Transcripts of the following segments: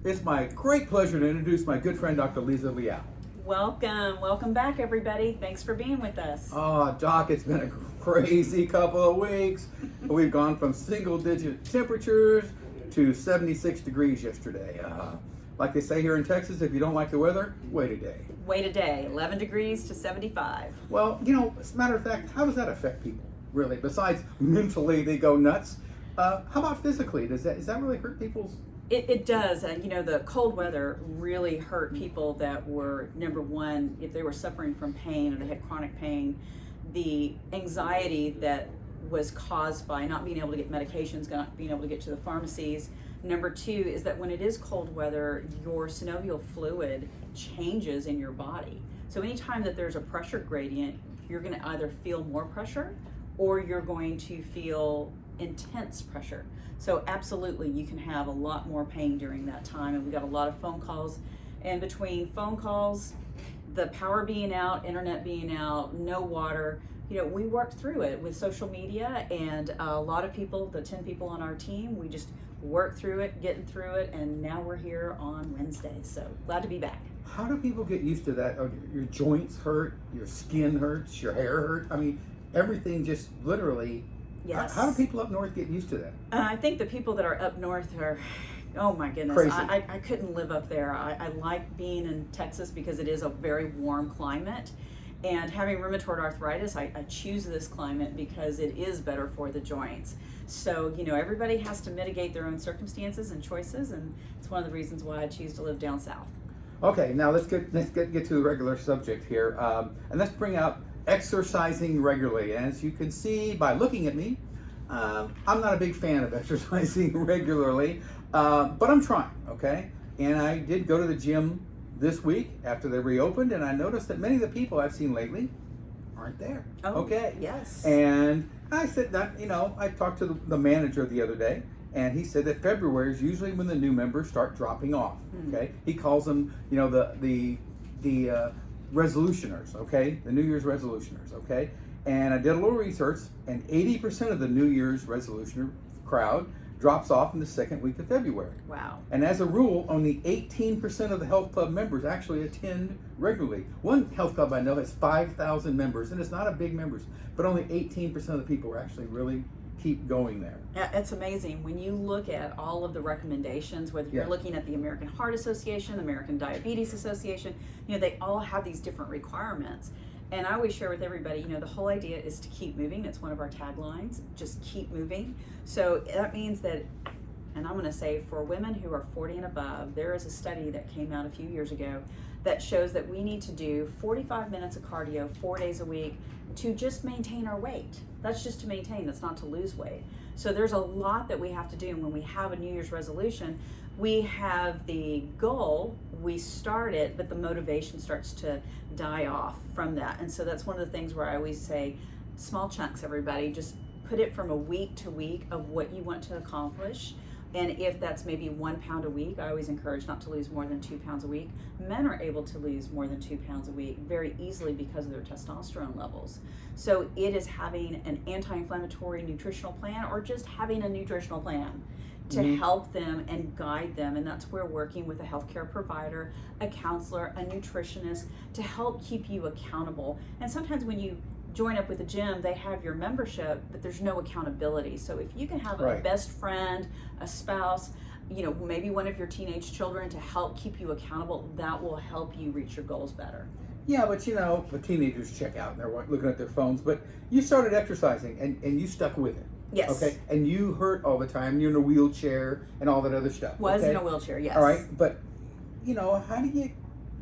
It's my great pleasure to introduce my good friend, Dr. Liza Leal. Welcome back, everybody. Thanks for being with us. Oh, Doc, it's been a crazy couple of weeks. We've gone from single-digit temperatures to 76 degrees yesterday. Like they say here in Texas, if you don't like the weather, wait a day. Wait a day, 11 degrees to 75. Well, as a matter of fact, how does that affect people, really? Besides mentally, they go nuts. How about physically? Does that really hurt people's? It does, and the cold weather really hurt people that were, number one, if they were suffering from pain or they had chronic pain, the anxiety that was caused by not being able to get medications, not being able to get to the pharmacies. Number two is that when it is cold weather, your synovial fluid changes in your body. So anytime that there's a pressure gradient, you're going to either feel more pressure or you're going to feel intense pressure. So absolutely, you can have a lot more pain during that time. And we got a lot of phone calls. And between phone calls, the power being out, internet being out, no water, we worked through it with social media, and a lot of people, the 10 people on our team, we just worked through it, getting through it, and now we're here on Wednesday. So glad to be back. How do people get used to that? Your joints hurt, your skin hurts, your hair hurts. I mean, everything just literally. Yes. How do people up north get used to that? I think the people that are up north are, oh my goodness, crazy. I couldn't live up there. I like being in Texas because it is a very warm climate. And having rheumatoid arthritis, I choose this climate because it is better for the joints. So, everybody has to mitigate their own circumstances and choices, and it's one of the reasons why I choose to live down south. Okay, now let's get to the regular subject here, and let's bring out exercising regularly. As you can see by looking at me, I'm not a big fan of exercising regularly, but I'm trying, okay? And I did go to the gym this week after they reopened, and I noticed that many of the people I've seen lately aren't there. Oh, okay. Yes. And I said that, I talked to the manager the other day, and he said that February is usually when the new members start dropping off. Okay. He calls them, the resolutioners, okay? The New Year's resolutioners, okay? And I did a little research, and 80% of the New Year's resolutioner crowd drops off in the second week of February. Wow. And as a rule, only 18% of the health club members actually attend regularly. One health club I know has 5,000 members, and it's not a big members, but only 18% of the people are actually really keep going there. It's amazing when you look at all of the recommendations, whether you're looking at the American Heart Association, the American Diabetes Association, they all have these different requirements. And I always share with everybody, the whole idea is to keep moving. It's one of our taglines, just keep moving. So that means that, and I'm going to say for women who are 40 and above, there is a study that came out a few years ago that shows that we need to do 45 minutes of cardio 4 days a week to just maintain our weight. That's just to maintain, that's not to lose weight. So there's a lot that we have to do. And when we have a New Year's resolution, we have the goal, we start it, but the motivation starts to die off from that. And so that's one of the things where I always say, small chunks, everybody, just put it from a week to week of what you want to accomplish. And if that's maybe 1 pound a week, I always encourage not to lose more than 2 pounds a week. Men are able to lose more than 2 pounds a week very easily because of their testosterone levels. So it is having an anti-inflammatory nutritional plan, or just having a nutritional plan to help them and guide them. And that's where working with a healthcare provider, a counselor, a nutritionist to help keep you accountable. And sometimes when you join up with a gym, they have your membership, but there's no accountability. So if you can have a best friend, a spouse, maybe one of your teenage children to help keep you accountable, that will help you reach your goals better. Yeah, but the teenagers check out and they're looking at their phones, but you started exercising and you stuck with it. Yes. Okay. And you hurt all the time. You're in a wheelchair and all that other stuff. Was in a wheelchair, yes. All right. But, how do you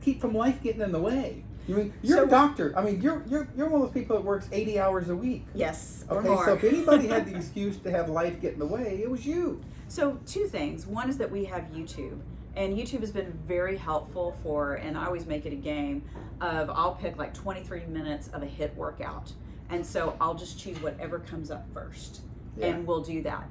keep from life getting in the way? You're a doctor. You're one of those people that works 80 hours a week. Yes. Okay. Or more. So if anybody had the excuse to have life get in the way, it was you. So 2 things. One is that we have YouTube. And YouTube has been very helpful and I always make it a game of, I'll pick like 23 minutes of a HIIT workout. And so I'll just choose whatever comes up first. And we'll do that.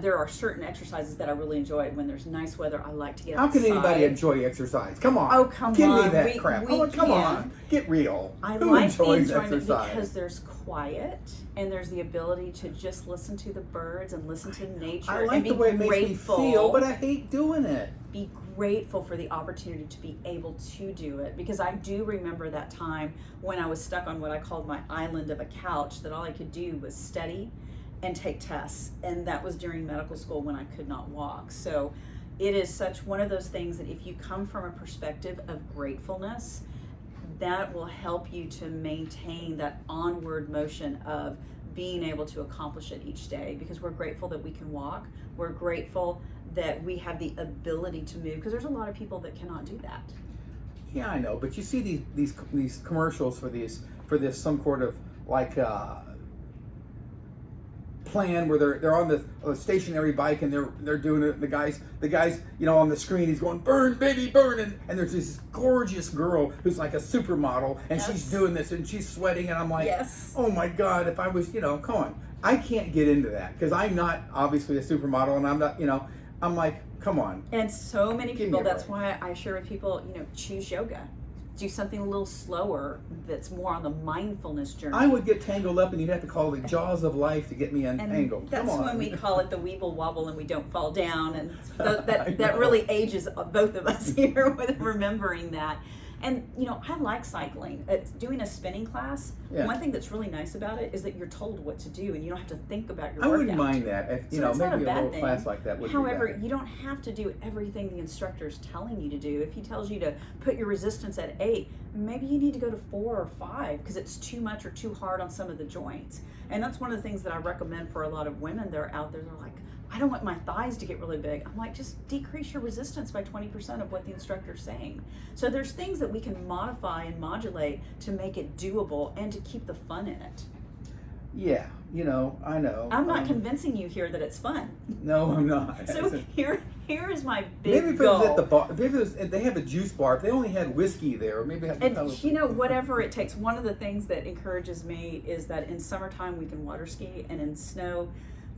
There are certain exercises that I really enjoy. When there's nice weather, I like to get outside. How can anybody enjoy exercise? Come on. Oh, come Give on. me that crap. Come on. Get real. Who like enjoys enjoyment exercise? because there's quiet and there's the ability to just listen to the birds and listen to nature. I like and be the way it makes me grateful. feel, but I hate doing it. Be grateful for the opportunity to be able to do it, because I do remember that time when I was stuck on what I called my island of a couch, that all I could do was study and take tests, and that was during medical school when I could not walk. So it is such one of those things that if you come from a perspective of gratefulness, that will help you to maintain that onward motion of being able to accomplish it each day, because we're grateful that we can walk. We're grateful that we have the ability to move, because there's a lot of people that cannot do that. Yeah, I know, but you see these commercials for this some sort of like plan where they're on the stationary bike and they're doing it. The guys on the screen, he's going, burn baby burn, and there's this gorgeous girl who's like a supermodel, and Yes. she's doing this and she's sweating, and I'm like, Yes. oh my God, if I was, come on. I can't get into that because I'm not obviously a supermodel, and I'm not, I'm like, come on. And so many Give me people, a that's break. why I share with people, choose yoga. Do something a little slower that's more on the mindfulness journey. I would get tangled up, and you'd have to call the jaws of life to get me untangled. That's Come on. when we call it the weeble wobble and we don't fall down, and that really ages both of us here with remembering that. And I like cycling. Doing a spinning class. Yeah. One thing that's really nice about it is that you're told what to do, and you don't have to think about your I workout. wouldn't mind that. If, So it's not maybe a bad little thing. class like that would However, be bad. you don't have to do everything the instructor is telling you to do. If he tells you to put your resistance at 8, maybe you need to go to 4 or 5 because it's too much or too hard on some of the joints. And that's one of the things that I recommend for a lot of women that are out there. They're like, I don't want my thighs to get really big. I'm like, just decrease your resistance by 20% of what the instructor's saying. So there's things that we can modify and modulate to make it doable and to keep the fun in it. Yeah, I know. I'm not convincing you here that it's fun. No, I'm not. So here is my big maybe if goal. it was at the bar, maybe they have a juice bar. If they only had whiskey there, or maybe Whatever it takes. One of the things that encourages me is that in summertime we can water ski, and in snow,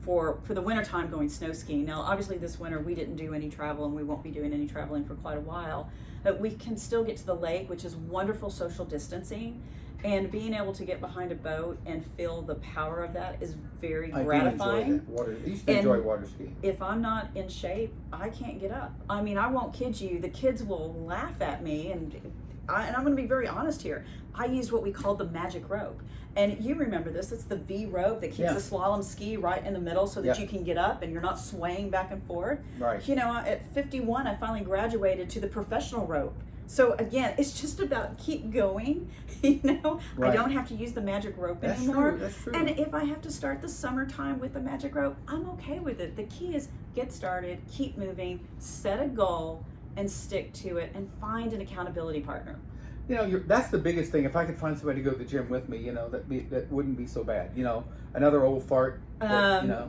for the wintertime going snow skiing. Now, obviously this winter we didn't do any travel, and we won't be doing any traveling for quite a while, but we can still get to the lake, which is wonderful social distancing, and being able to get behind a boat and feel the power of that is very gratifying. I used to enjoy water skiing. If I'm not in shape, I can't get up. I mean, I won't kid you. The kids will laugh at me, and I'm going to be very honest here. I used what we called the magic rope. And you remember this. It's the V rope that keeps the slalom ski right in the middle so that you can get up and you're not swaying back and forth. Right. At 51, I finally graduated to the professional rope. So again, it's just about keep going, Right. I don't have to use the magic rope That's anymore. true. That's true. And if I have to start the summertime with the magic rope, I'm okay with it. The key is get started, keep moving, set a goal, and stick to it, and find an accountability partner. That's the biggest thing. If I could find somebody to go to the gym with me, that wouldn't be so bad. Another old fart.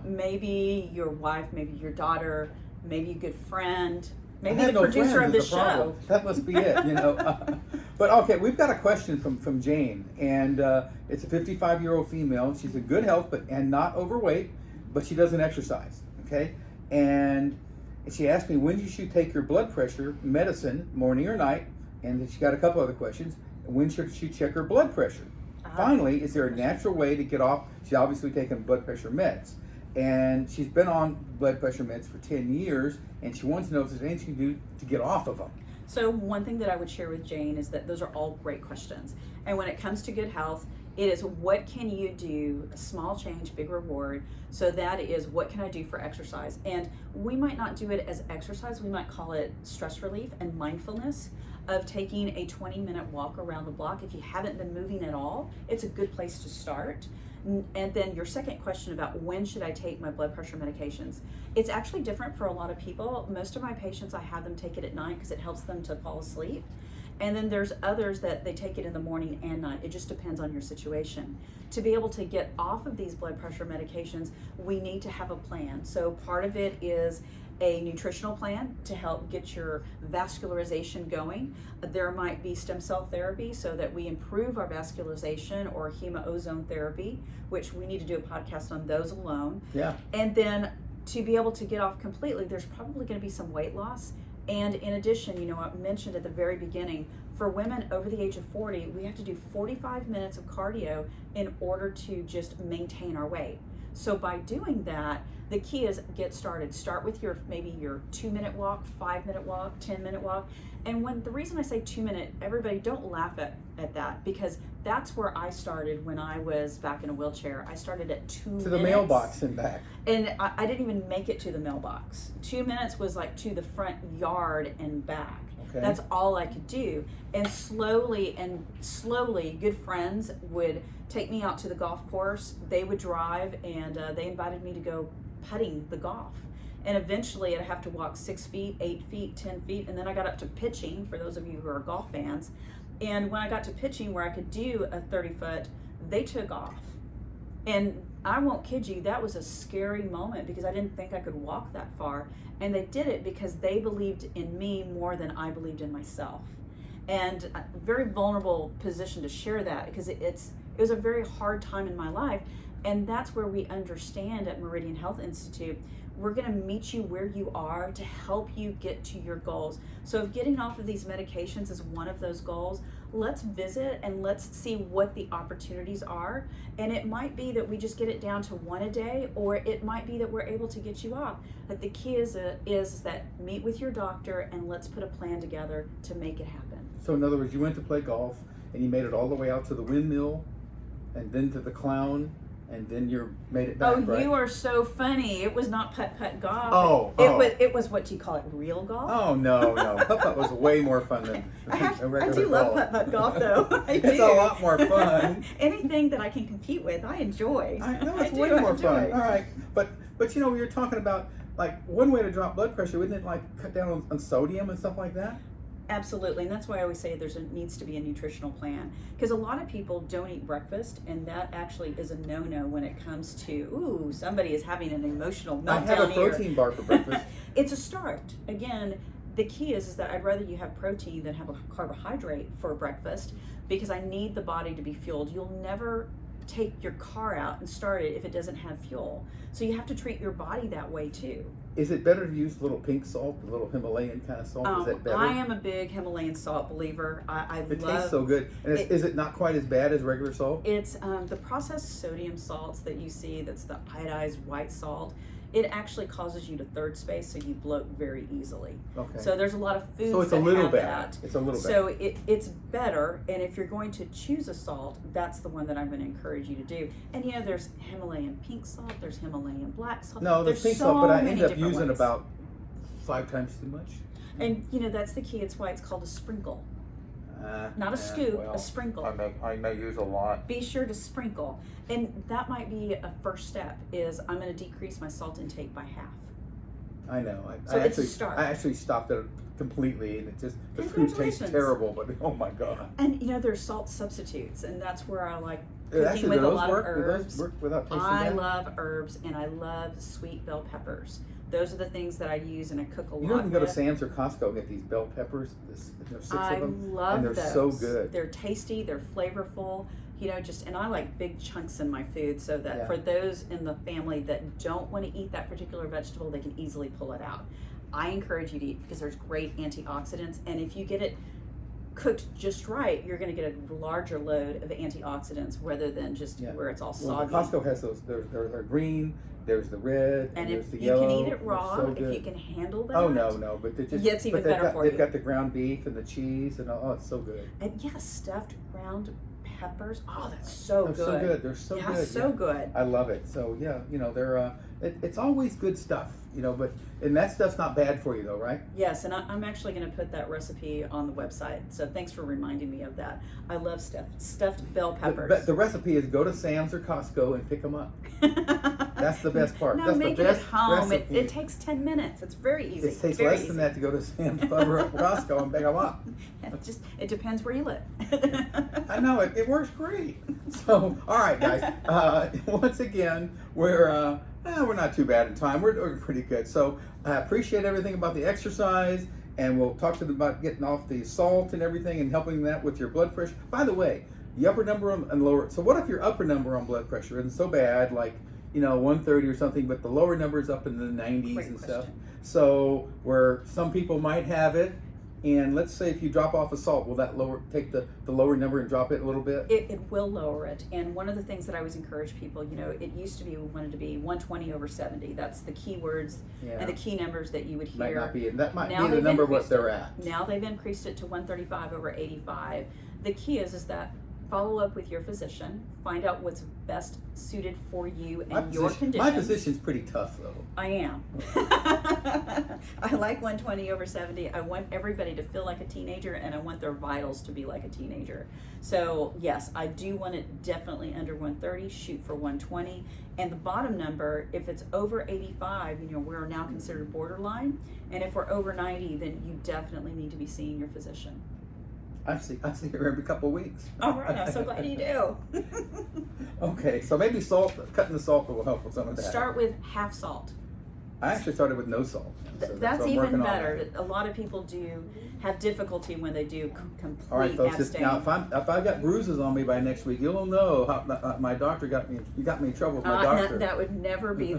Maybe your wife, maybe your daughter, maybe a good friend, maybe I have the no producer friends of is this the problem. show. That must be it. But okay, we've got a question from Jane, and it's a 55-year-old female. She's in good health, and not overweight, but she doesn't exercise. Okay, and she asked me, when you should take your blood pressure medicine, morning or night? And then she got a couple other questions. When should she check her blood pressure? Finally, is there a natural way to get off? She's obviously taking blood pressure meds, and she's been on blood pressure meds for 10 years, and she wants to know if there's anything she can do to get off of them. So one thing that I would share with Jane is that those are all great questions. And when it comes to good health, it is what can you do, a small change, big reward. So that is what can I do for exercise? And we might not do it as exercise, we might call it stress relief and mindfulness of taking a 20-minute walk around the block. If you haven't been moving at all, it's a good place to start. And then your second question about when should I take my blood pressure medications? It's actually different for a lot of people. Most of my patients, I have them take it at night because it helps them to fall asleep. And then there's others that they take it in the morning and night. It just depends on your situation. To be able to get off of these blood pressure medications, we need to have a plan. So part of it is a nutritional plan to help get your vascularization going. There might be stem cell therapy so that we improve our vascularization, or hemo-ozone therapy, which we need to do a podcast on those alone. Yeah. And then to be able to get off completely, there's probably going to be some weight loss. And in addition, I mentioned at the very beginning, for women over the age of 40, we have to do 45 minutes of cardio in order to just maintain our weight. So by doing that, The key is get started. Start with maybe your 2-minute walk, 5-minute walk, 10-minute walk. And the reason I say 2-minute, everybody don't laugh at that, because that's where I started when I was back in a wheelchair. I started at 2 minutes. To the mailbox and back. And I didn't even make it to the mailbox. 2 minutes was like to the front yard and back. Okay. That's all I could do. And slowly, good friends would take me out to the golf course. They would drive, and they invited me to go putting the golf. And eventually I'd have to walk 6 feet, 8 feet, 10 feet. And then I got up to pitching, for those of you who are golf fans. And when I got to pitching where I could do a 30-foot, they took off. And I won't kid you, that was a scary moment, because I didn't think I could walk that far. And they did it because they believed in me more than I believed in myself. And a very vulnerable position to share that, because it was a very hard time in my life. And that's where we understand at Meridian Health Institute, we're going to meet you where you are to help you get to your goals. So if getting off of these medications is one of those goals, let's visit and let's see what the opportunities are. And it might be that we just get it down to 1 a day, or it might be that we're able to get you off. But the key is that meet with your doctor and let's put a plan together to make it happen. So in other words, you went to play golf and you made it all the way out to the windmill and then to the clown, and then you made it back, right? You are so funny. It was not putt-putt golf. Oh. It was what you call it, real golf? Oh, no. Putt-putt was way more fun than I do love putt-putt golf, though. It's a lot more fun. Anything that I can compete with, I enjoy. I know, it's way more fun. All right. But we were talking about, like, one way to drop blood pressure, wouldn't it, like, cut down on sodium and stuff like that? Absolutely, and that's why I always say needs to be a nutritional plan, because a lot of people don't eat breakfast, and that actually is a no-no when it comes to, somebody is having an emotional meltdown. I have a protein bar for breakfast. It's a start. Again, the key is that I'd rather you have protein than have a carbohydrate for breakfast, because I need the body to be fueled. You'll never take your car out and start it if it doesn't have fuel. So you have to treat your body that way too. Is it better to use little pink salt, the little Himalayan kind of salt? Is that better? I am a big Himalayan salt believer. It tastes so good. And is it not quite as bad as regular salt? It's the processed sodium salts that you see, that's the iodized white salt. It actually causes you to third space, so you bloat very easily. Okay. So there's a lot of foods so it's a little have bad. that. It's a little bad. So it's better, and if you're going to choose a salt, that's the one that I'm going to encourage you to do. And there's Himalayan pink salt, there's Himalayan black salt. No, there's pink salt, but I end up using about 5 times too much. And that's the key. It's why it's called a sprinkle. Not a scoop, a sprinkle. I may use a lot. Be sure to sprinkle. And that might be a first step, is I'm going to decrease my salt intake by half. I know. It's a start. I actually stopped it completely, and the food tastes terrible, but oh my God. And there's salt substitutes, and that's where I like cooking actually, with a lot work? of herbs. Do those work without tasting I bad? love herbs, and I love sweet bell peppers. Those are the things that I use and I cook a lot. You can go to Sam's or Costco and get these bell peppers. There's 6 of them. I love and they're those. So good. They're tasty, they're flavorful, and I like big chunks in my food, so that for those in the family that don't want to eat that particular vegetable, they can easily pull it out. I encourage you to eat, because there's great antioxidants, and if you get it cooked just right, you're going to get a larger load of antioxidants rather than just where it's all soggy. Costco has those. They're green. There's the red, and there's the yellow. And if you can eat it raw, if you can handle that. Oh no, but they're just. It's even better for you. They've got the ground beef and the cheese, and it's so good. And stuffed ground peppers. Oh, that's so good. They're so good. They're so good. So good. I love it. So they're. It's always good stuff, and that stuff's not bad for you though, right? Yes, and I'm actually going to put that recipe on the website. So thanks for reminding me of that. I love stuffed bell peppers. But the recipe is go to Sam's or Costco and pick them up. That's the best part. No, That's make the best it at home. It takes 10 minutes. It's very easy. It takes less than that to go to Sam's Club or Costco and pick them up. It depends where you live. I know it works great. So, all right, guys. Once again, we're not too bad in time. We're doing pretty good. So I appreciate everything about the exercise, and we'll talk to them about getting off the salt and everything and helping that with your blood pressure. By the way, the upper number and lower. So what if your upper number on blood pressure isn't so bad, like 130 or something, but the lower number is up in the 90s and stuff. So where some people might have it And let's say if you drop off a salt, will that take the lower number and drop it a little bit? It will lower it. And one of the things that I always encourage people, it used to be, we wanted to be 120/70. That's the key words and the key numbers that you would hear. That might be the number what they're at. Now they've increased it to 135/85. The key is that follow up with your physician, find out what's best suited for you and your conditions. My physician's pretty tough though. I am. I like 120/70. I want everybody to feel like a teenager, and I want their vitals to be like a teenager. So yes, I do want it definitely under 130, shoot for 120. And the bottom number, if it's over 85, we're now considered borderline. And if we're over 90, then you definitely need to be seeing your physician. I see her every couple of weeks. All right, I'm so glad you do. Okay, so maybe cutting the salt will help with some of that. Start with half salt. I actually started with no salt. That's even better. A lot of people do have difficulty when they do complete All right, folks. abstain. Now, if I've got bruises on me by next week, you'll know how my doctor got me. You got me in trouble with my doctor. That would never be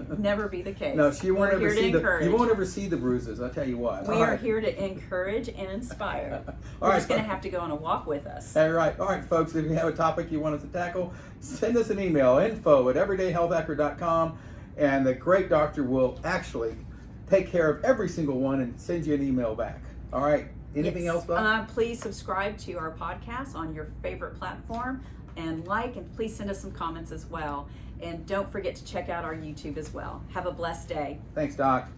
the case. No, she won't ever see you won't ever see the bruises. I'll tell you what. We are here to encourage and inspire. You're just going to have to go on a walk with us. All right, folks. If you have a topic you want us to tackle, send us an email, info@everydayhealthhacker.com, and the great doctor will actually take care of every single one and send you an email back. All right. Anything else, Bob? Please subscribe to our podcast on your favorite platform and please send us some comments as well. And don't forget to check out our YouTube as well. Have a blessed day. Thanks, Doc.